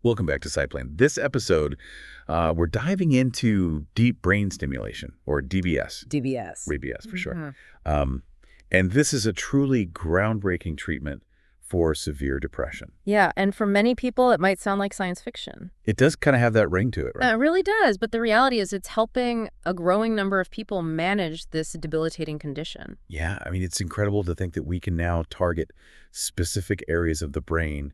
Welcome back to SciPlane. This episode, we're diving into deep brain stimulation, or DBS. DBS. RBS, for sure. And this is a truly groundbreaking treatment for severe depression. Yeah, and for many people, it might sound like science fiction. It does kind of have that ring to it, right? It really does, but the reality is it's helping a growing number of people manage this debilitating condition. Yeah, I mean, it's incredible to think that we can now target specific areas of the brain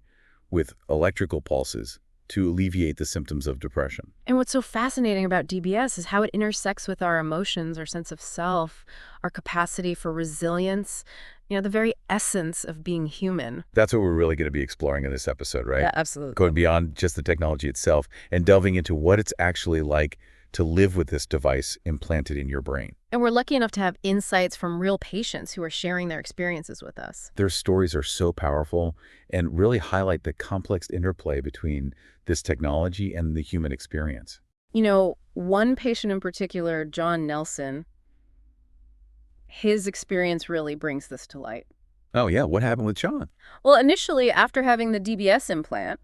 with electrical pulses to alleviate the symptoms of depression. And what's so fascinating about DBS is how it intersects with our emotions, our sense of self, our capacity for resilience, the very essence of being human. That's what we're really going to be exploring in this episode, right? Yeah, absolutely. Going beyond just the technology itself and delving into what it's actually like to live with this device implanted in your brain. And we're lucky enough to have insights from real patients who are sharing their experiences with us. Their stories are so powerful and really highlight the complex interplay between this technology and the human experience. One patient in particular, John Nelson, his experience really brings this to light. Oh, yeah. What happened with John? Well, initially, after having the DBS implant,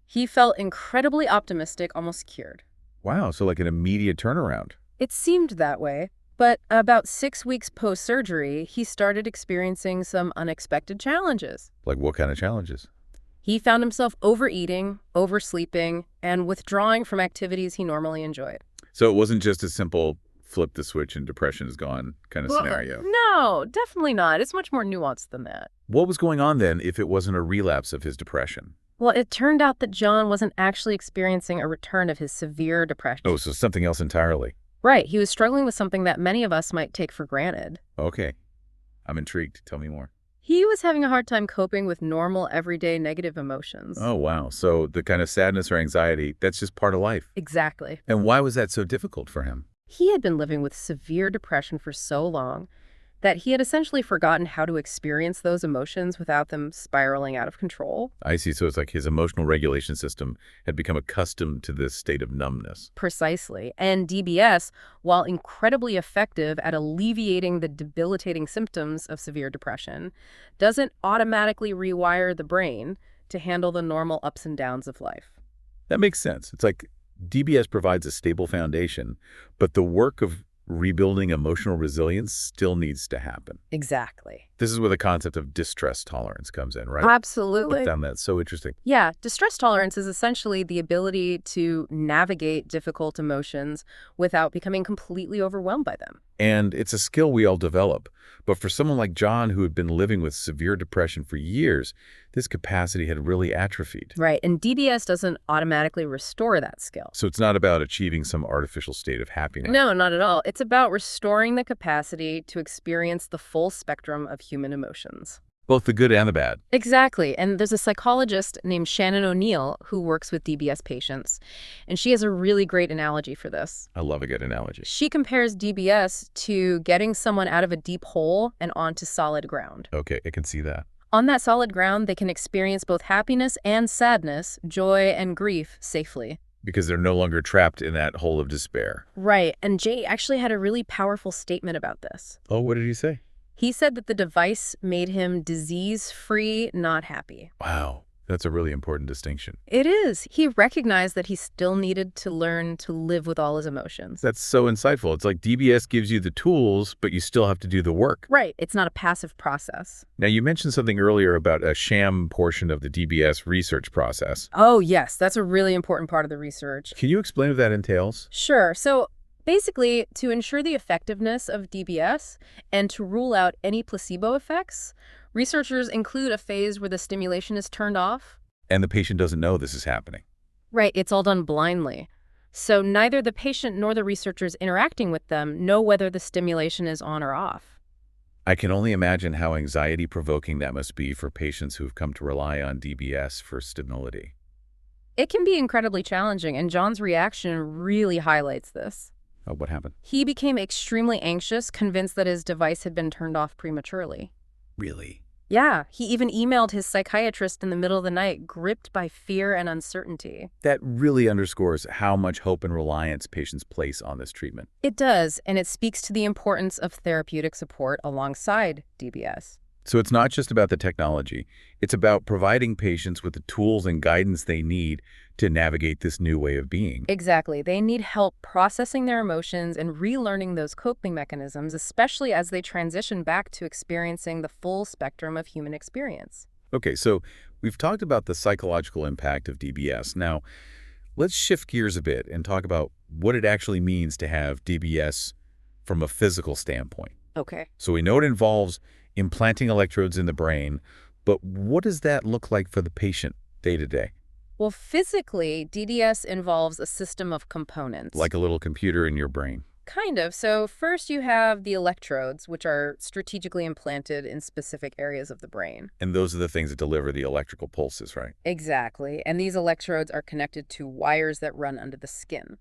he felt incredibly optimistic, almost cured. Wow. So like an immediate turnaround. It seemed that way. But about 6 weeks post-surgery, he started experiencing some unexpected challenges. Like what kind of challenges? He found himself overeating, oversleeping, and withdrawing from activities he normally enjoyed. So it wasn't just a simple flip the switch and depression is gone kind of scenario. No, definitely not. It's much more nuanced than that. What was going on then if it wasn't a relapse of his depression? Well, it turned out that John wasn't actually experiencing a return of his severe depression. Oh, so something else entirely. Right. He was struggling with something that many of us might take for granted. Okay. I'm intrigued. Tell me more. He was having a hard time coping with normal, everyday negative emotions. Oh, wow. So the kind of sadness or anxiety, that's just part of life. Exactly. And why was that so difficult for him? He had been living with severe depression for so long that he had essentially forgotten how to experience those emotions without them spiraling out of control. I see. So it's like his emotional regulation system had become accustomed to this state of numbness. Precisely. And DBS, while incredibly effective at alleviating the debilitating symptoms of severe depression, doesn't automatically rewire the brain to handle the normal ups and downs of life. That makes sense. It's like DBS provides a stable foundation, but the work of rebuilding emotional resilience still needs to happen. Exactly. This is where the concept of distress tolerance comes in, right? Absolutely. I found that so interesting. Yeah, distress tolerance is essentially the ability to navigate difficult emotions without becoming completely overwhelmed by them. And it's a skill we all develop. But for someone like John, who had been living with severe depression for years, this capacity had really atrophied. Right, and DBS doesn't automatically restore that skill. So it's not about achieving some artificial state of happiness. No, not at all. It's about restoring the capacity to experience the full spectrum of human emotions. Both the good and the bad. Exactly. And there's a psychologist named Shannon O'Neill who works with DBS patients, and she has a really great analogy for this. I love a good analogy. She compares DBS to getting someone out of a deep hole and onto solid ground. Okay, I can see that. On that solid ground, they can experience both happiness and sadness, joy and grief safely. Because they're no longer trapped in that hole of despair. Right. And Jay actually had a really powerful statement about this. Oh, what did he say? He said that the device made him disease-free, not happy. Wow, that's a really important distinction. It is. He recognized that he still needed to learn to live with all his emotions. That's so insightful. It's like DBS gives you the tools, but you still have to do the work. Right. It's not a passive process. Now, you mentioned something earlier about a sham portion of the DBS research process. Oh, yes. That's a really important part of the research. Can you explain what that entails? Sure. So basically, to ensure the effectiveness of DBS and to rule out any placebo effects, researchers include a phase where the stimulation is turned off. And the patient doesn't know this is happening. Right, it's all done blindly. So neither the patient nor the researchers interacting with them know whether the stimulation is on or off. I can only imagine how anxiety-provoking that must be for patients who've come to rely on DBS for stability. It can be incredibly challenging, and John's reaction really highlights this. Oh, what happened? He became extremely anxious, convinced that his device had been turned off prematurely. Really? Yeah, he even emailed his psychiatrist in the middle of the night, gripped by fear and uncertainty. That really underscores how much hope and reliance patients place on this treatment. It does, and it speaks to the importance of therapeutic support alongside DBS. So it's not just about the technology. It's about providing patients with the tools and guidance they need to navigate this new way of being. Exactly. They need help processing their emotions and relearning those coping mechanisms, especially as they transition back to experiencing the full spectrum of human experience. Okay, so we've talked about the psychological impact of DBS. Now, let's shift gears a bit and talk about what it actually means to have DBS from a physical standpoint. Okay. So we know it involves implanting electrodes in the brain, but what does that look like for the patient day to day? Well, physically, DDS involves a system of components. Like a little computer in your brain. Kind of. So first you have the electrodes, which are strategically implanted in specific areas of the brain. And those are the things that deliver the electrical pulses, right? Exactly. And these electrodes are connected to wires that run under the skin.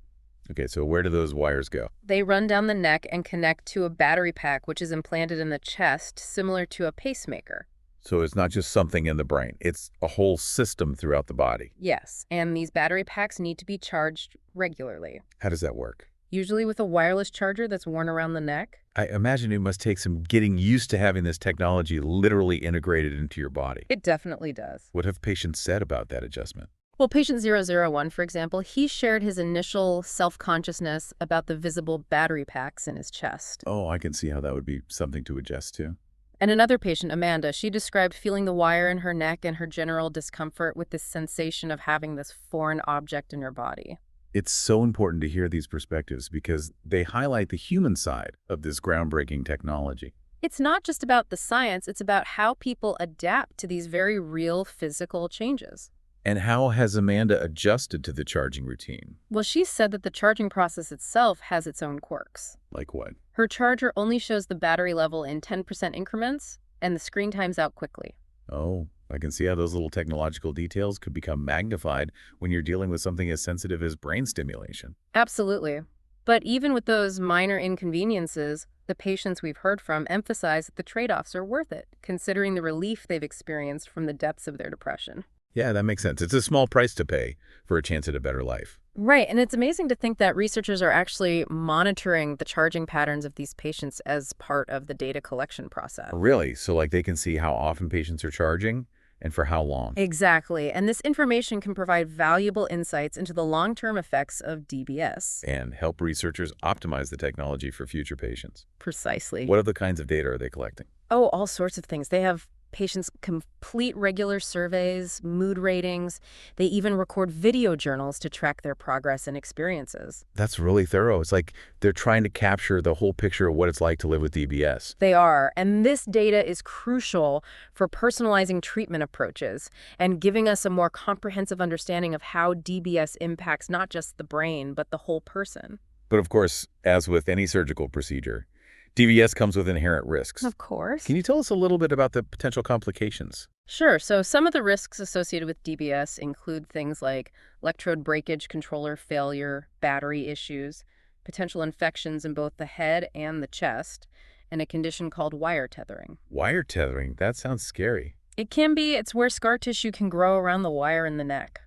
Okay, so where do those wires go? They run down the neck and connect to a battery pack, which is implanted in the chest, similar to a pacemaker. So it's not just something in the brain. It's a whole system throughout the body. Yes, and these battery packs need to be charged regularly, How does that work? usually with a wireless charger that's worn around the neck. I imagine it must take some getting used to having this technology literally integrated into your body. It definitely does. What have patients said about that adjustment? Well, patient 001, for example, he shared his initial self-consciousness about the visible battery packs in his chest. Oh, I can see how that would be something to adjust to. And another patient, Amanda, she described feeling the wire in her neck and her general discomfort with this sensation of having this foreign object in her body. It's so important to hear these perspectives because they highlight the human side of this groundbreaking technology. It's not just about the science, it's about how people adapt to these very real physical changes. And how has Amanda adjusted to the charging routine? Well, she said that the charging process itself has its own quirks. Like what? Her charger only shows the battery level in 10% increments, and the screen times out quickly. Oh, I can see how those little technological details could become magnified when you're dealing with something as sensitive as brain stimulation. Absolutely. But even with those minor inconveniences, the patients we've heard from emphasize that the trade-offs are worth it, considering the relief they've experienced from the depths of their depression. Yeah, that makes sense. It's a small price to pay for a chance at a better life. Right, and it's amazing to think that researchers are actually monitoring the charging patterns of these patients as part of the data collection process. Really? So like they can see how often patients are charging and for how long? Exactly, and this information can provide valuable insights into the long-term effects of DBS. And help researchers optimize the technology for future patients. Precisely. What other kinds of data are they collecting? Oh, all sorts of things. They have patients complete regular surveys, mood ratings. They even record video journals to track their progress and experiences. That's really thorough. It's like they're trying to capture the whole picture of what it's like to live with DBS. They are, and this data is crucial for personalizing treatment approaches and giving us a more comprehensive understanding of how DBS impacts not just the brain, but the whole person. But of course, as with any surgical procedure, DBS comes with inherent risks. Of course. Can you tell us a little bit about the potential complications? Sure. So some of the risks associated with DBS include things like electrode breakage, controller failure, battery issues, potential infections in both the head and the chest, and a condition called wire tethering. Wire tethering, that sounds scary. It can be. It's where scar tissue can grow around the wire in the neck.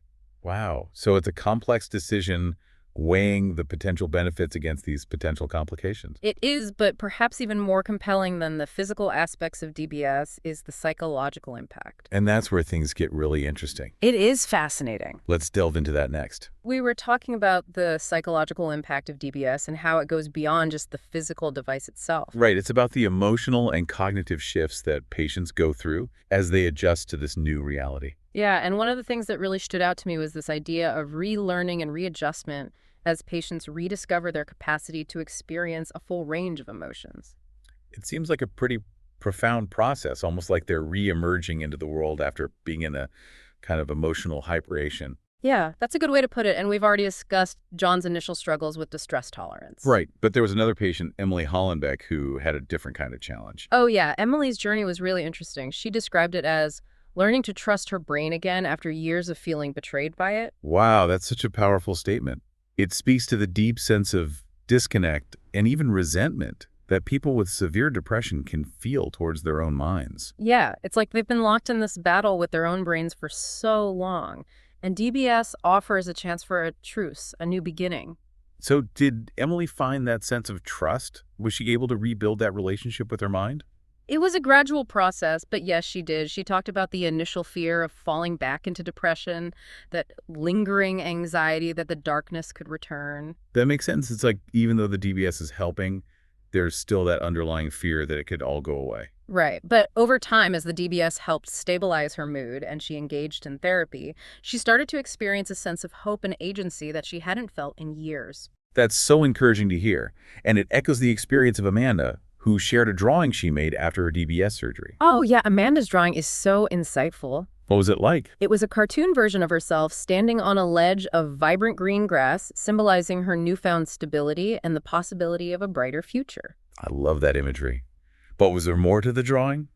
Wow. So it's a complex decision weighing the potential benefits against these potential complications. It is, but perhaps even more compelling than the physical aspects of DBS is the psychological impact. And that's where things get really interesting. It is fascinating. Let's delve into that next. We were talking about the psychological impact of DBS and how it goes beyond just the physical device itself. Right. It's about the emotional and cognitive shifts that patients go through as they adjust to this new reality. Yeah, and one of the things that really stood out to me was this idea of relearning and readjustment as patients rediscover their capacity to experience a full range of emotions. It seems like a pretty profound process, almost like they're re-emerging into the world after being in a kind of emotional hibernation. Yeah, that's a good way to put it, and we've already discussed John's initial struggles with distress tolerance. Right, but there was another patient, Emily Hollenbeck, who had a different kind of challenge. Oh yeah, Emily's journey was really interesting. She described it as learning to trust her brain again after years of feeling betrayed by it. Wow, that's such a powerful statement. It speaks to the deep sense of disconnect and even resentment that people with severe depression can feel towards their own minds. Yeah, it's like they've been locked in this battle with their own brains for so long. And DBS offers a chance for a truce, a new beginning. So did Emily find that sense of trust? Was she able to rebuild that relationship with her mind? It was a gradual process, but yes, she did. She talked about the initial fear of falling back into depression, that lingering anxiety that the darkness could return. That makes sense. It's like even though the DBS is helping, there's still that underlying fear that it could all go away. Right. But over time, as the DBS helped stabilize her mood and she engaged in therapy, she started to experience a sense of hope and agency that she hadn't felt in years. That's so encouraging to hear, and it echoes the experience of Amanda, who shared a drawing she made after her DBS surgery. Oh, yeah, Amanda's drawing is so insightful. What was it like? It was a cartoon version of herself standing on a ledge of vibrant green grass, symbolizing her newfound stability and the possibility of a brighter future. I love that imagery. But was there more to the drawing?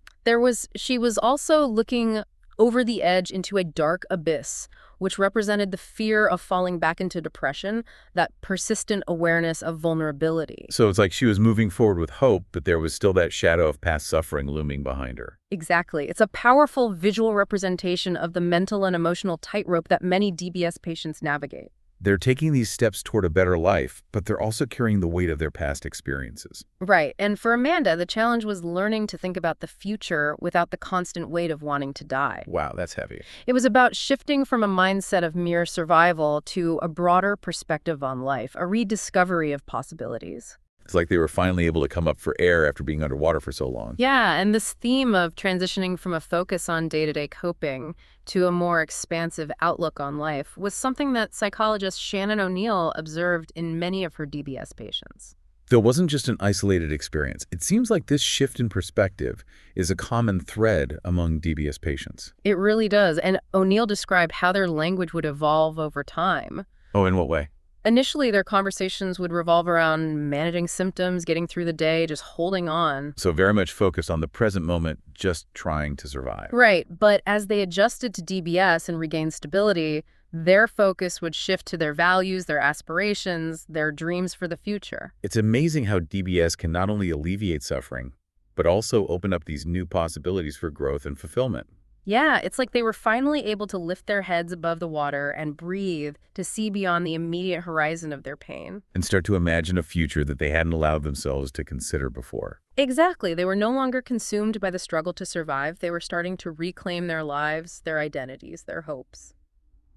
She was also looking over the edge into a dark abyss, which represented the fear of falling back into depression, that persistent awareness of vulnerability. So it's like she was moving forward with hope, but there was still that shadow of past suffering looming behind her. Exactly. It's a powerful visual representation of the mental and emotional tightrope that many DBS patients navigate. They're taking these steps toward a better life, but they're also carrying the weight of their past experiences. Right. And for Amanda, the challenge was learning to think about the future without the constant weight of wanting to die. Wow, that's heavy. It was about shifting from a mindset of mere survival to a broader perspective on life, a rediscovery of possibilities. It's like they were finally able to come up for air after being underwater for so long. Yeah, and this theme of transitioning from a focus on day-to-day coping to a more expansive outlook on life was something that psychologist Shannon O'Neill observed in many of her DBS patients. There wasn't just an isolated experience. It seems like this shift in perspective is a common thread among DBS patients. It really does, and O'Neill described how their language would evolve over time. Oh, in what way? Initially, their conversations would revolve around managing symptoms, getting through the day, just holding on. So very much focused on the present moment, just trying to survive. Right, but as they adjusted to DBS and regained stability, their focus would shift to their values, their aspirations, their dreams for the future. It's amazing how DBS can not only alleviate suffering, but also open up these new possibilities for growth and fulfillment. Yeah, it's like they were finally able to lift their heads above the water and breathe to see beyond the immediate horizon of their pain. And start to imagine a future that they hadn't allowed themselves to consider before. Exactly. They were no longer consumed by the struggle to survive. They were starting to reclaim their lives, their identities, their hopes.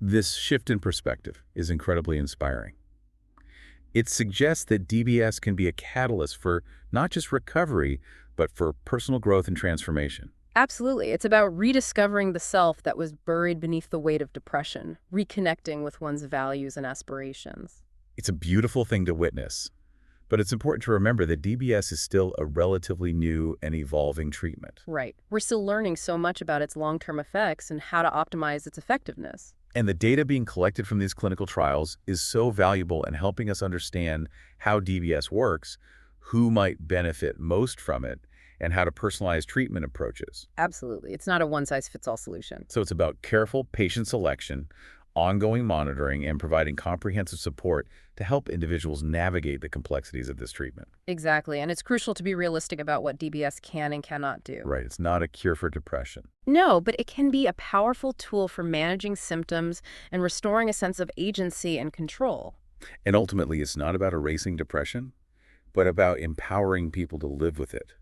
This shift in perspective is incredibly inspiring. It suggests that DBS can be a catalyst for not just recovery, but for personal growth and transformation. Absolutely. It's about rediscovering the self that was buried beneath the weight of depression, reconnecting with one's values and aspirations. It's a beautiful thing to witness, but it's important to remember that DBS is still a relatively new and evolving treatment. Right. We're still learning so much about its long-term effects and how to optimize its effectiveness. And the data being collected from these clinical trials is so valuable in helping us understand how DBS works, who might benefit most from it, and how to personalize treatment approaches. Absolutely. It's not a one-size-fits-all solution. So it's about careful patient selection, ongoing monitoring, and providing comprehensive support to help individuals navigate the complexities of this treatment. Exactly. And it's crucial to be realistic about what DBS can and cannot do. Right. It's not a cure for depression. No, but it can be a powerful tool for managing symptoms and restoring a sense of agency and control. And ultimately, it's not about erasing depression, but about empowering people to live with it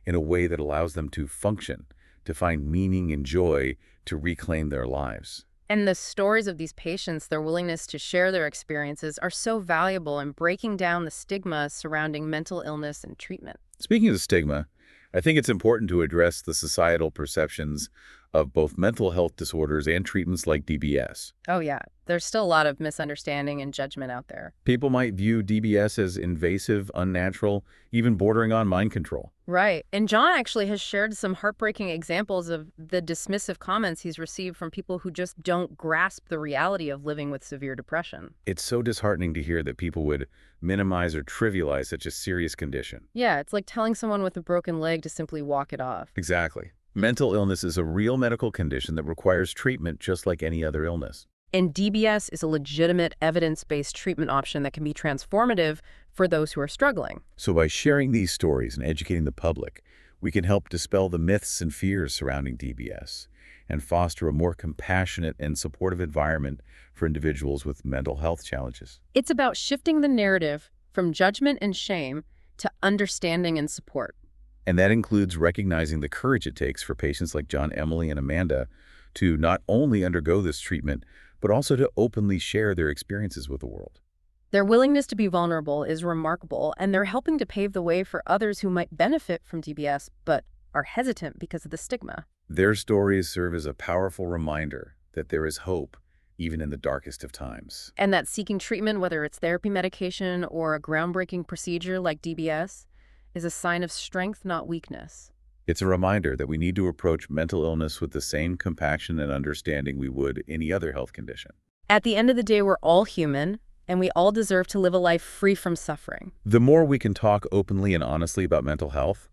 in a way that allows them to function, to find meaning and joy, to reclaim their lives. And the stories of these patients, their willingness to share their experiences, are so valuable in breaking down the stigma surrounding mental illness and treatment. Speaking of stigma, I think it's important to address the societal perceptions of both mental health disorders and treatments like DBS. Oh, yeah. There's still a lot of misunderstanding and judgment out there. People might view DBS as invasive, unnatural, even bordering on mind control. Right. And John actually has shared some heartbreaking examples of the dismissive comments he's received from people who just don't grasp the reality of living with severe depression. It's so disheartening to hear that people would minimize or trivialize such a serious condition. Yeah, it's like telling someone with a broken leg to simply walk it off. Exactly. Mental illness is a real medical condition that requires treatment just like any other illness. And DBS is a legitimate evidence-based treatment option that can be transformative for those who are struggling. So by sharing these stories and educating the public, we can help dispel the myths and fears surrounding DBS and foster a more compassionate and supportive environment for individuals with mental health challenges. It's about shifting the narrative from judgment and shame to understanding and support. And that includes recognizing the courage it takes for patients like John, Emily, and Amanda to not only undergo this treatment, but also to openly share their experiences with the world. Their willingness to be vulnerable is remarkable, and they're helping to pave the way for others who might benefit from DBS but are hesitant because of the stigma. Their stories serve as a powerful reminder that there is hope, even in the darkest of times. And that seeking treatment, whether it's therapy, medication, or a groundbreaking procedure like DBS, is a sign of strength, not weakness. It's a reminder that we need to approach mental illness with the same compassion and understanding we would any other health condition. At the end of the day, we're all human, and we all deserve to live a life free from suffering. The more we can talk openly and honestly about mental health,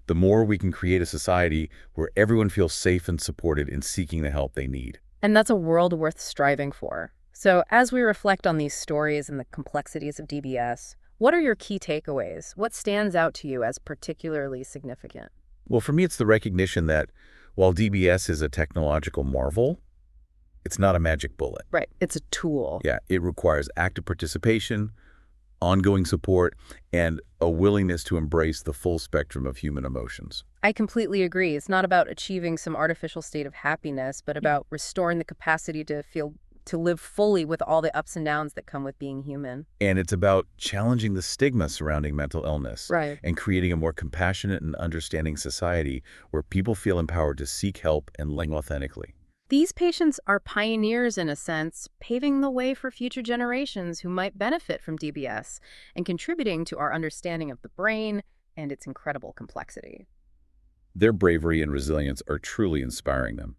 the more we can create a society where everyone feels safe and supported in seeking the help they need. And that's a world worth striving for. So as we reflect on these stories and the complexities of DBS, what are your key takeaways? What stands out to you as particularly significant? Well, for me, it's the recognition that while DBS is a technological marvel, it's not a magic bullet. Right. It's a tool. Yeah, it requires active participation, ongoing support, and a willingness to embrace the full spectrum of human emotions. I completely agree. It's not about achieving some artificial state of happiness, but about restoring the capacity to live fully with all the ups and downs that come with being human. And it's about challenging the stigma surrounding mental illness Right. and creating a more compassionate and understanding society where people feel empowered to seek help and live authentically. These patients are pioneers in a sense, paving the way for future generations who might benefit from DBS and contributing to our understanding of the brain and its incredible complexity. Their bravery and resilience are truly inspiring them.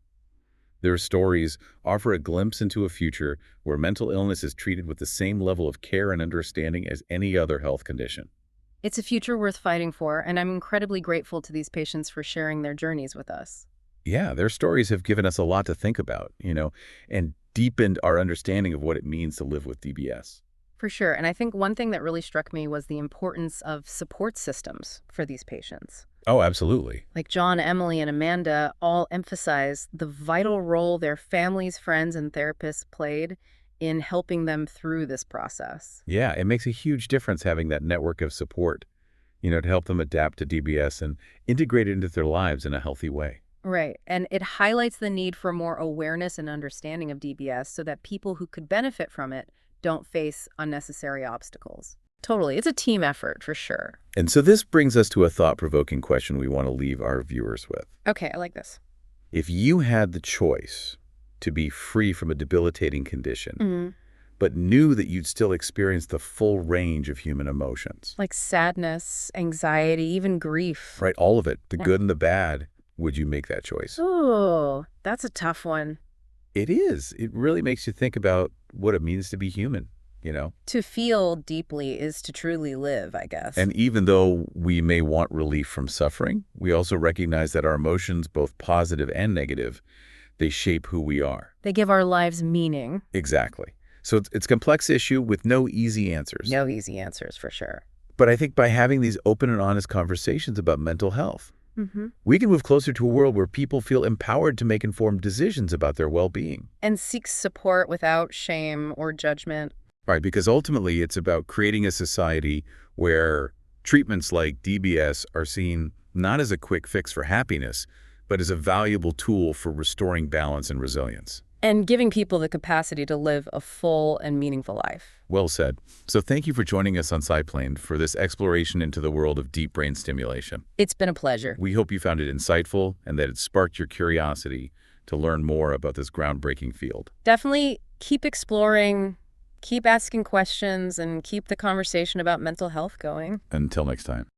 Their stories offer a glimpse into a future where mental illness is treated with the same level of care and understanding as any other health condition. It's a future worth fighting for, and I'm incredibly grateful to these patients for sharing their journeys with us. Yeah, their stories have given us a lot to think about, and deepened our understanding of what it means to live with DBS. For sure. And I think one thing that really struck me was the importance of support systems for these patients. Oh, absolutely. Like John, Emily, and Amanda all emphasize the vital role their families, friends, and therapists played in helping them through this process. Yeah, it makes a huge difference having that network of support, to help them adapt to DBS and integrate it into their lives in a healthy way. Right. And it highlights the need for more awareness and understanding of DBS so that people who could benefit from it don't face unnecessary obstacles. Totally. It's a team effort for sure. And so this brings us to a thought-provoking question we want to leave our viewers with. Okay, I like this. If you had the choice to be free from a debilitating condition, but knew that you'd still experience the full range of human emotions, Like sadness, anxiety, even grief. right, all of it, the Yeah. good and the bad, would you make that choice? Oh, that's a tough one. It is. It really makes you think about what it means to be human, To feel deeply is to truly live, I guess. And even though we may want relief from suffering, we also recognize that our emotions, both positive and negative, they shape who we are. They give our lives meaning. Exactly. So it's a complex issue with no easy answers. No easy answers, for sure. But I think by having these open and honest conversations about mental health, Mm-hmm. we can move closer to a world where people feel empowered to make informed decisions about their well-being. And seek support without shame or judgment. Right, because ultimately it's about creating a society where treatments like DBS are seen not as a quick fix for happiness, but as a valuable tool for restoring balance and resilience. And giving people the capacity to live a full and meaningful life. Well said. So thank you for joining us on SciPlane for this exploration into the world of deep brain stimulation. It's been a pleasure. We hope you found it insightful and that it sparked your curiosity to learn more about this groundbreaking field. Definitely keep exploring, keep asking questions, and keep the conversation about mental health going. Until next time.